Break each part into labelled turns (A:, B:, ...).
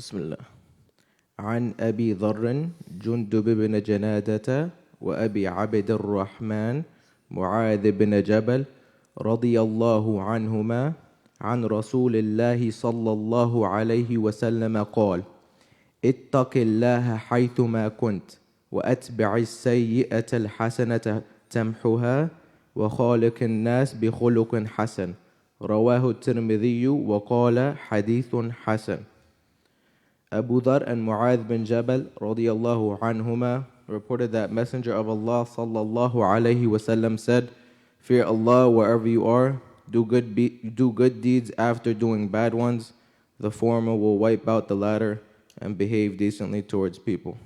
A: بسم الله. عن أبي ذر جندب بن جنادة وأبي عبد-الرحمن معاذ بن جبل رضي الله عنهما عن رسول الله صلى الله عليه وسلم قال: اتق الله حيثما كنت وأتبع السيئة الحسنة تمحها وخالق الناس بخلق حسن. رواه الترمذي وقال حديث حسن. Abu Dharr and Mu'adh bin Jabal radiyallahu anhuma reported that Messenger of Allah sallallahu alayhi wasallam said, "Fear Allah wherever you are, do good deeds after doing bad ones. The former will wipe out the latter, and behave decently towards people."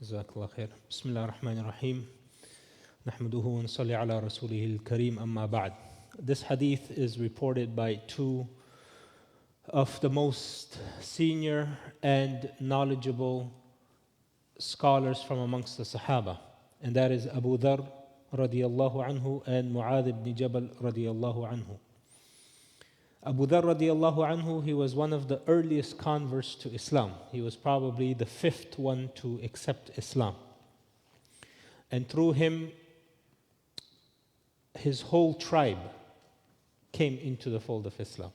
B: Jazakallah khair. Bismillah ar-Rahman ar-Rahim. Nahmaduhu wa nusalli ala rasulihil kareem amma ba'd. This hadith is reported by two of the most senior and knowledgeable scholars from amongst the Sahaba, and that is Abu Dharr radiyallahu anhu and Mu'adh ibn Jabal radiyallahu anhu. Abu Dharr radiyallahu anhu, he was one of the earliest converts to Islam. He was probably the fifth one to accept Islam. And through him, his whole tribe came into the fold of Islam.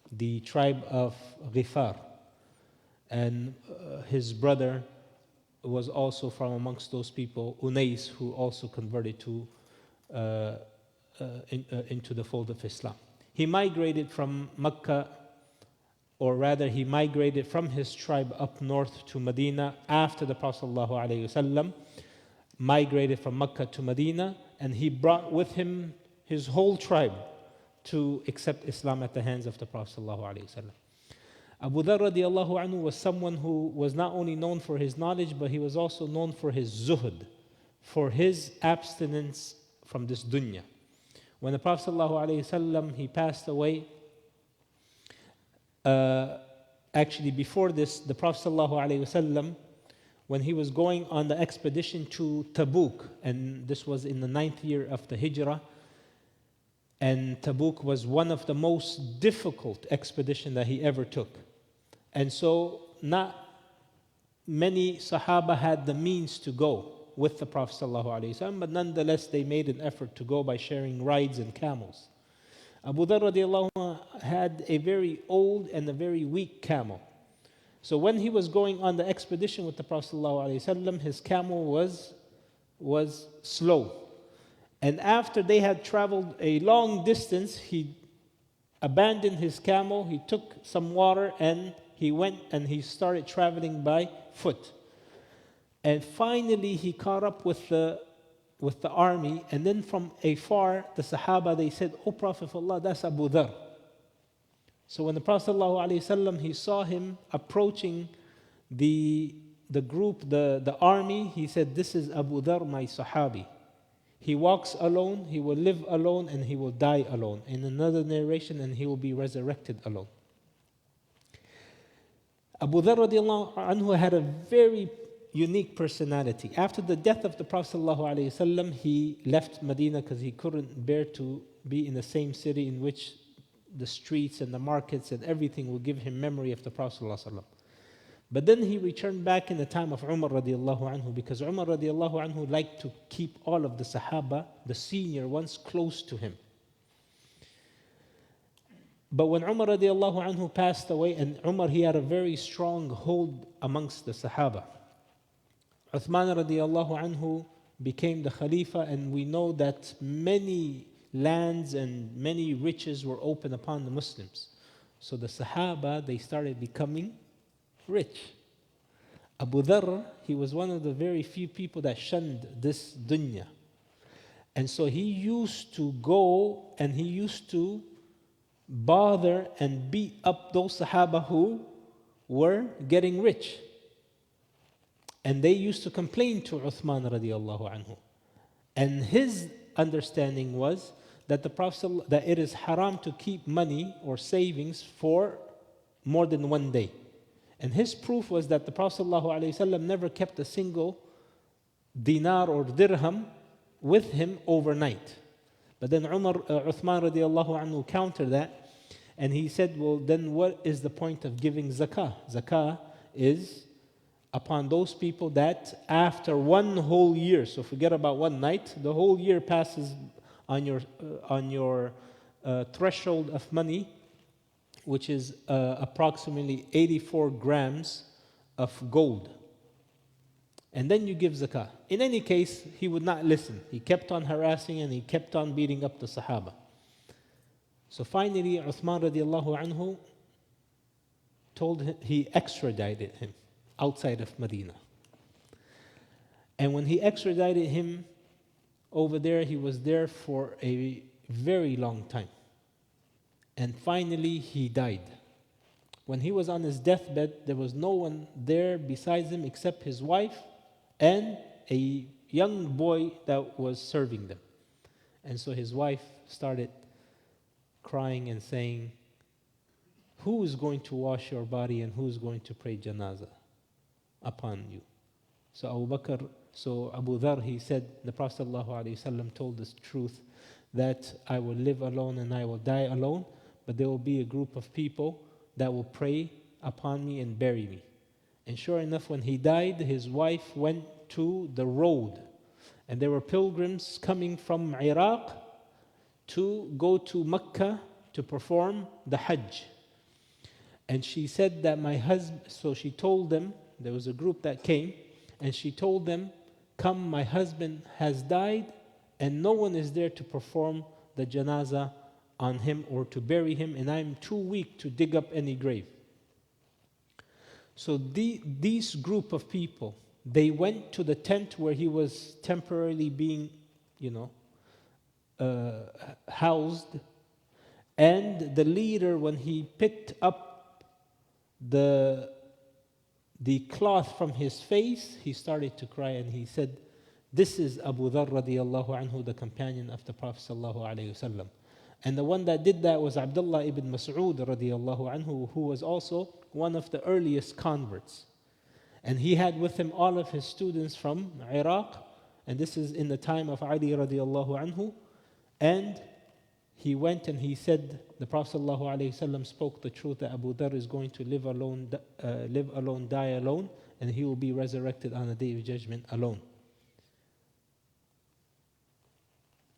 B: The tribe of Ghifar, and his brother was also from amongst those people, Unais, who also converted into the fold of Islam. He migrated from Mecca, or rather he migrated from his tribe up north to Medina after the Prophet ﷺ migrated from Mecca to Medina, and he brought with him his whole tribe to accept Islam at the hands of the Prophet ﷺ. Abu Dharr radiyallahu anhu was someone who was not only known for his knowledge, but he was also known for his zuhd, for his abstinence from this dunya. When the Prophet ﷺ, he passed away, actually before this, the Prophet ﷺ, when he was going on the expedition to Tabuk, and this was in the 9th year of the Hijrah, and Tabuk was one of the most difficult expeditions that he ever took. And so not many Sahaba had the means to go with the Prophet ﷺ, but nonetheless they made an effort to go by sharing rides and camels. Abu Dharr radiallahu anhu had a very old and a very weak camel. So when he was going on the expedition with the Prophet ﷺ, his camel was slow. And after they had traveled a long distance, he abandoned his camel, he took some water, and he went and he started traveling by foot. And finally he caught up with the army, and then from afar, the Sahaba, they said, "O Prophet of Allah, that's Abu Dharr." So when the Prophet ﷺ, he saw him approaching the group, the army, he said, "This is Abu Dharr, my Sahabi. He walks alone, he will live alone, and he will die alone." In another narration, and he will be resurrected alone. Abu Dharr radiallahu anhu had a very unique personality. After the death of the Prophet ﷺ, he left Medina because he couldn't bear to be in the same city in which the streets and the markets and everything will give him memory of the Prophet ﷺ. But then he returned back in the time of Umar radiallahu anhu, because Umar radiallahu anhu liked to keep all of the Sahaba, the senior ones, close to him. But when Umar radiallahu anhu passed away, and Umar, he had a very strong hold amongst the Sahaba, Uthman radiallahu anhu became the Khalifa, and we know that many lands and many riches were open upon the Muslims. So the Sahaba, they started becoming rich. Abu Dharr, he was one of the very few people that shunned this dunya. And so he used to go and he used to bother and beat up those Sahaba who were getting rich. And they used to complain to Uthman radiallahu anhu. And his understanding was that that it is haram to keep money or savings for more than one day. And his proof was that the Prophet ﷺ never kept a single dinar or dirham with him overnight. But then Uthman radiallahu anhu countered that, And he said, well, then what is the point of giving zakah? Zakah is upon those people that after one whole year, so forget about one night, the whole year passes on your threshold of money, which is approximately 84 grams of gold. And then you give zakah. In any case, he would not listen. He kept on harassing and he kept on beating up the Sahaba. So finally, Uthman radiallahu anhu he extradited him outside of Medina. And when he extradited him over there, he was there for a very long time. And finally, he died. When he was on his deathbed, there was no one there besides him except his wife and a young boy that was serving them. And so his wife started crying and saying, who is going to wash your body and who is going to pray janazah upon you? So Abu Dharr, he said, the Prophet ﷺ told us truth, that I will live alone and I will die alone, but there will be a group of people that will pray upon me and bury me. And sure enough, when he died, his wife went to the road. And there were pilgrims coming from Iraq to go to Mecca to perform the Hajj. And she said that my husband, so she told them, there was a group that came, and she told them, come, my husband has died, and no one is there to perform the janazah on him or to bury him, and I'm too weak to dig up any grave. So these group of people, they went to the tent where he was temporarily being, housed. And the leader, when he picked up the cloth from his face, he started to cry and he said, this is Abu Dharr radiallahu anhu, the companion of the Prophet sallallahu alayhi wasallam. And the one that did that was Abdullah ibn Mas'ud radiallahu anhu, who was also one of the earliest converts. And he had with him all of his students from Iraq, and this is in the time of Ali radiallahu anhu. And he went and he said, the Prophet ﷺ spoke the truth that Abu Dharr is going to live alone, die alone, and he will be resurrected on the Day of Judgment alone.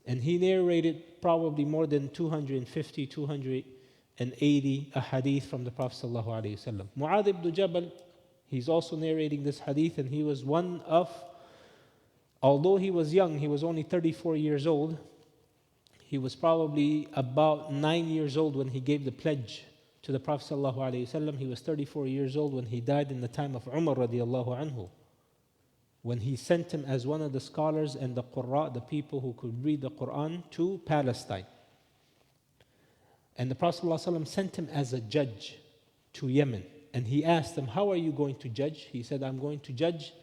B: And he narrated probably more than 250, 280 hadith from the Prophet ﷺ. Mu'adh ibn Jabal, he's also narrating this hadith, and he was one of, although he was young, he was only 34 years old. He was probably about 9 years old when he gave the pledge to the Prophet ﷺ. He was 34 years old when he died in the time of Umar radiallahu anhu, when he sent him as one of the scholars and the Qurra, the people who could read the Quran, to Palestine. And the Prophet ﷺ sent him as a judge to Yemen. And he asked him, how are you going to judge? He said, I'm going to judge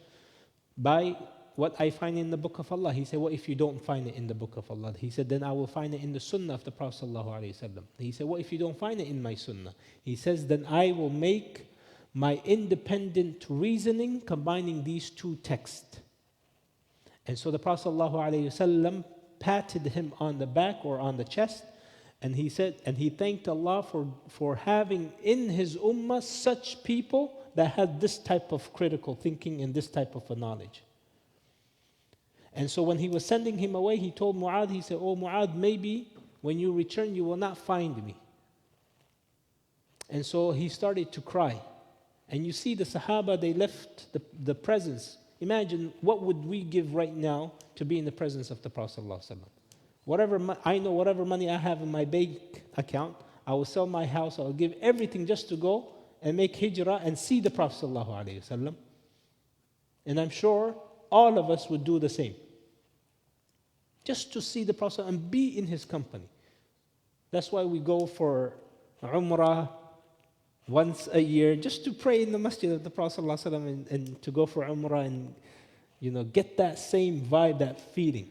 B: by what I find in the book of Allah. He said, what if you don't find it in the book of Allah? He said, then I will find it in the sunnah of the Prophet ﷺ. He said, what if you don't find it in my sunnah? He says, then I will make my independent reasoning combining these two texts. And so the Prophet ﷺ patted him on the back or on the chest, and he said, and he thanked Allah for having in his ummah such people that had this type of critical thinking and this type of a knowledge. And so when he was sending him away, he told Mu'adh, he said, oh Mu'adh, maybe when you return you will not find me. And so he started to cry. And you see the Sahaba, they left the presence. Imagine what would we give right now to be in the presence of the Prophet ﷺ. Whatever money I have in my bank account, I will sell my house, I will give everything just to go and make hijrah and see the Prophet ﷺ. And I'm sure all of us would do the same. Just to see the Prophet and be in his company. That's why we go for Umrah once a year, just to pray in the masjid of the Prophet ﷺ and to go for Umrah and get that same vibe, that feeling.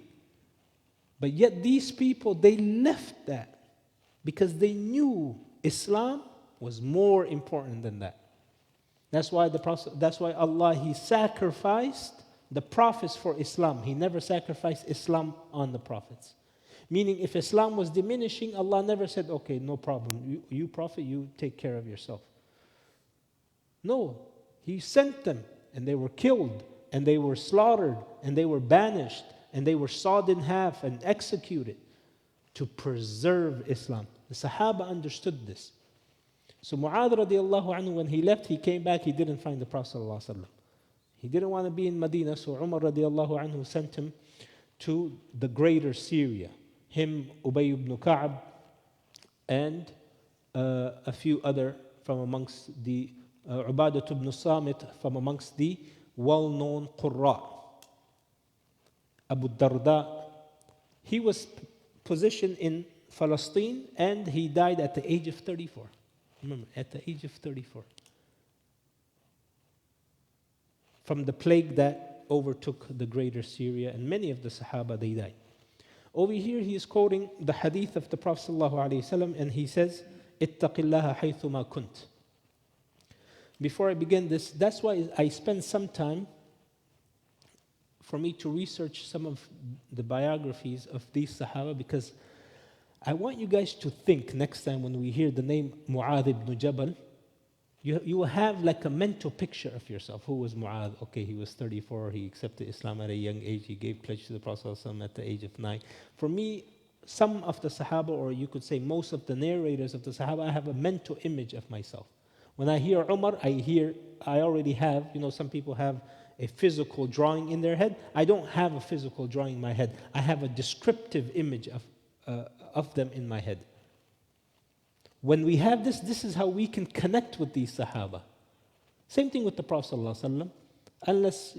B: But yet these people, they left that because they knew Islam was more important than that. That's why Allah, He sacrificed the prophets for Islam. He never sacrificed Islam on the prophets. Meaning, if Islam was diminishing, Allah never said, okay, no problem. You Prophet, you take care of yourself. No, He sent them, and they were killed, and they were slaughtered, and they were banished, and they were sawed in half and executed to preserve Islam. The Sahaba understood this. So Mu'adh radiallahu anhu, when he left, he came back, he didn't find the Prophet sallallahu alaihi wasallam. He didn't want to be in Medina, so Umar radiallahu anhu sent him to the greater Syria. Him, Ubay ibn Ka'b, and a few other from amongst the Ubadah ibn Samit, from amongst the well-known Qurra. Abdu'r-Rahman, he was positioned in Palestine, and he died at the age of 34. Remember, at the age of 34. From the plague that overtook the greater Syria, and many of the Sahaba, they died. Over here, he is quoting the hadith of the Prophet ﷺ, and he says, اتَّقِ اللَّهَ حَيْثُمَا كُنْتَ. Before I begin this, that's why I spend some time for me to research some of the biographies of these Sahaba, because I want you guys to think next time when we hear the name Mu'adh ibn Jabal, you will have like a mental picture of yourself. Who was Mu'adh? Okay, he was 34, he accepted Islam at a young age, he gave pledge to the Prophet ﷺ at the age of 9. For me, some of the Sahaba, or you could say most of the narrators of the Sahaba, I have a mental image of myself. When I hear Umar, I already have, some people have a physical drawing in their head. I don't have a physical drawing in my head. I have a descriptive image of them in my head. When we have this is how we can connect with these Sahaba. Same thing with the Prophet ﷺ. Unless,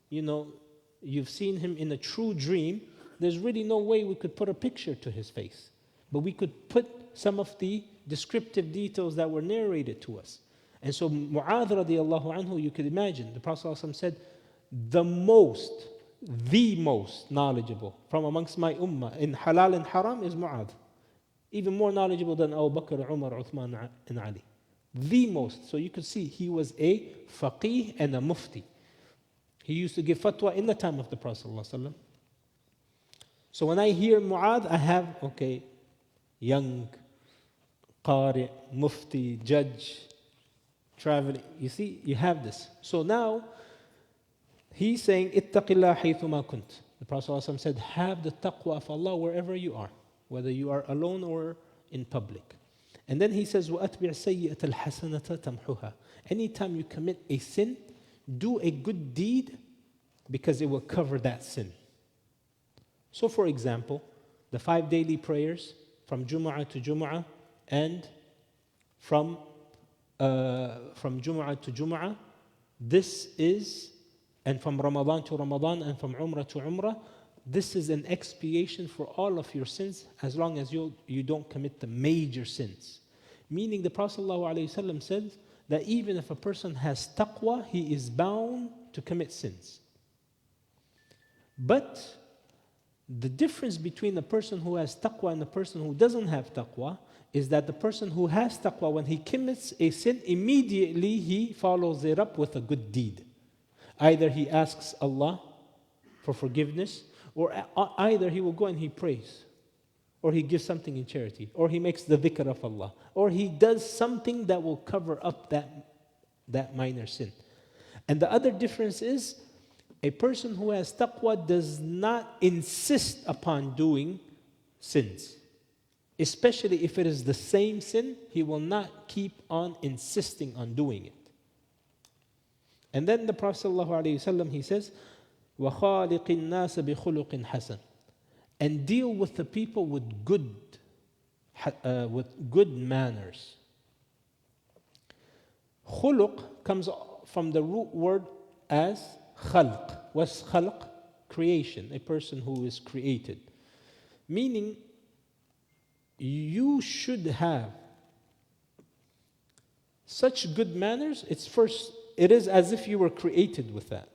B: you've seen him in a true dream, there's really no way we could put a picture to his face. But we could put some of the descriptive details that were narrated to us. And so Mu'adh radiallahu anhu, you could imagine, the Prophet ﷺ said, the most knowledgeable from amongst my ummah in halal and haram is Mu'adh. Even more knowledgeable than Abu Bakr, Umar, Uthman, and Ali. The most. So you could see he was a faqih and a mufti. He used to give fatwa in the time of the Prophet ﷺ. So when I hear Mu'adh, I have, young, qari, mufti, judge, traveling. You see, you have this. So now, he's saying, اتَّقِ اللَّهَ حَيْثُمَا كُنْتَ. The Prophet ﷺ said, have the taqwa of Allah wherever you are, whether you are alone or in public. And then he says, وَأَتْبِعْ سَيِّئَةَ الْحَسَنَةَ تَمْحُهَا. Anytime you commit a sin, do a good deed, because it will cover that sin. So for example, the 5 daily prayers from Jumu'ah to Jumu'ah, and from Jumu'ah to Jumu'ah, this is, and from Ramadan to Ramadan, and from Umrah to Umrah, this is an expiation for all of your sins, as long as you don't commit the major sins. Meaning the Prophet ﷺ said that even if a person has taqwa, he is bound to commit sins. But the difference between the person who has taqwa and the person who doesn't have taqwa is that the person who has taqwa, when he commits a sin, immediately he follows it up with a good deed. Either he asks Allah for forgiveness, or either he will go and he prays, or he gives something in charity, or he makes the dhikr of Allah, or he does something that will cover up that minor sin. And the other difference is, a person who has taqwa does not insist upon doing sins. Especially if it is the same sin, he will not keep on insisting on doing it. And then the Prophet ﷺ, he says, وَخَالِقِ النَّاسَ بِخُلُقٍ حَسَنٍ. And deal with the people with good manners. Khuluq comes from the root word as khalq. What's khalq? Creation, a person who is created. Meaning, you should have such good manners, it is as if you were created with that.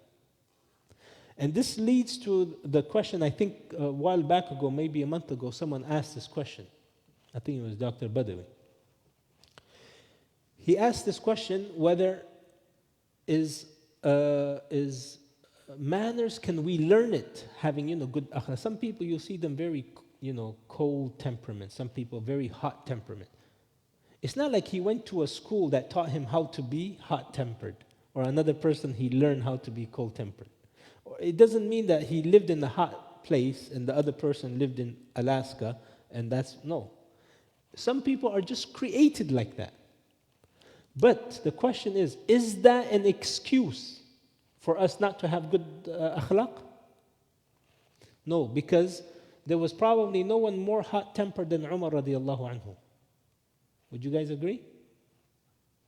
B: And this leads to the question, I think a while back ago, maybe a month ago, someone asked this question. I think it was Dr. Badawi. He asked this question, whether is manners, can we learn it, having good akhlaq? Some people, you see them very cold temperament. Some people very hot temperament. It's not like he went to a school that taught him how to be hot-tempered, or another person he learned how to be cold-tempered. It doesn't mean that he lived in a hot place and the other person lived in Alaska, and no. Some people are just created like that. But the question is that an excuse for us not to have good akhlaq? No, because there was probably no one more hot-tempered than Umar radiallahu anhu. Would you guys agree?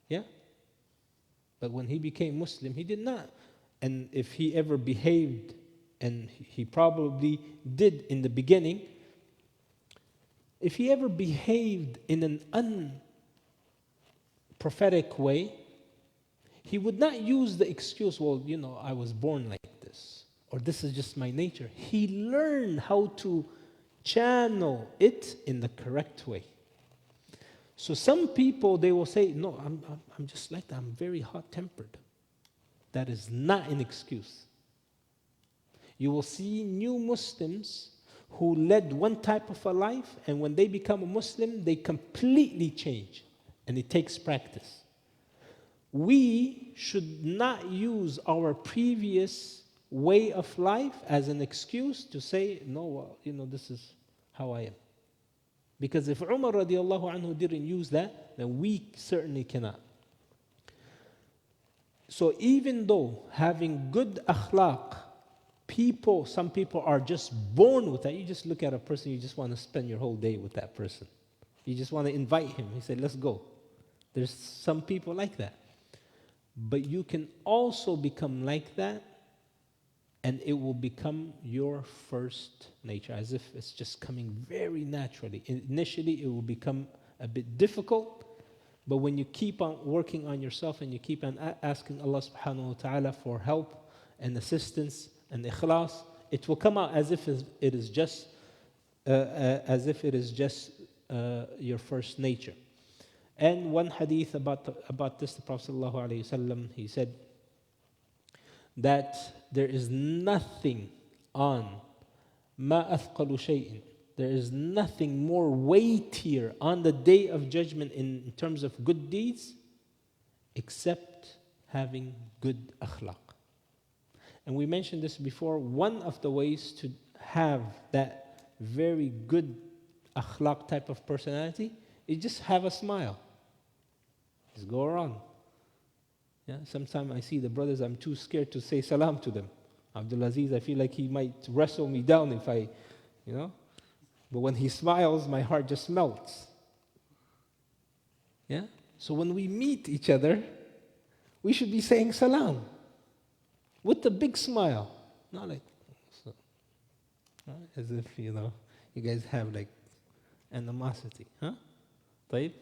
B: Yeah? But when he became Muslim, he did not. And if he ever behaved, and he probably did in the beginning, if he ever behaved in an unprophetic way, he would not use the excuse, well, I was born like this, or this is just my nature. He learned how to channel it in the correct way. So some people, they will say, no, I'm just like that. I'm very hot-tempered. That is not an excuse. You will see new Muslims who led one type of a life, and when they become a Muslim, they completely change, and it takes practice. We should not use our previous way of life as an excuse to say, no, this is how I am. Because if Umar radiallahu anhu didn't use that, then we certainly cannot. So even though having good akhlaq, some people are just born with that. You just look at a person, you just want to spend your whole day with that person. You just want to invite him. He said, let's go. There's some people like that. But you can also become like that, and it will become your first nature, as if it's just coming very naturally. Initially, it will become a bit difficult, but when you keep on working on yourself and you keep on asking Allah subhanahu wa ta'ala for help and assistance and ikhlas, it will come out as if it is just your first nature. And one hadith about this, the Prophet ﷺ, he said that there is nothing on ma athqalu shay'in. There is nothing more weightier on the day of judgment in terms of good deeds except having good akhlaq. And we mentioned this before. One of the ways to have that very good akhlaq type of personality is just have a smile. Just go around. Yeah, sometimes I see the brothers, I'm too scared to say salam to them. Abdul Aziz, I feel like he might wrestle me down if I. But when he smiles, my heart just melts. Yeah? So when we meet each other, we should be saying salam with a big smile. Not like, as if, you guys have like animosity. Huh? طيب?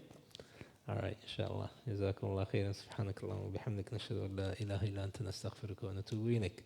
B: All right, inshallah. جزاكم الله خيرا. سبحانك اللهم وبحمدك نشهد أن لا إله إلا أنت نستغفرك ونتوب إليك.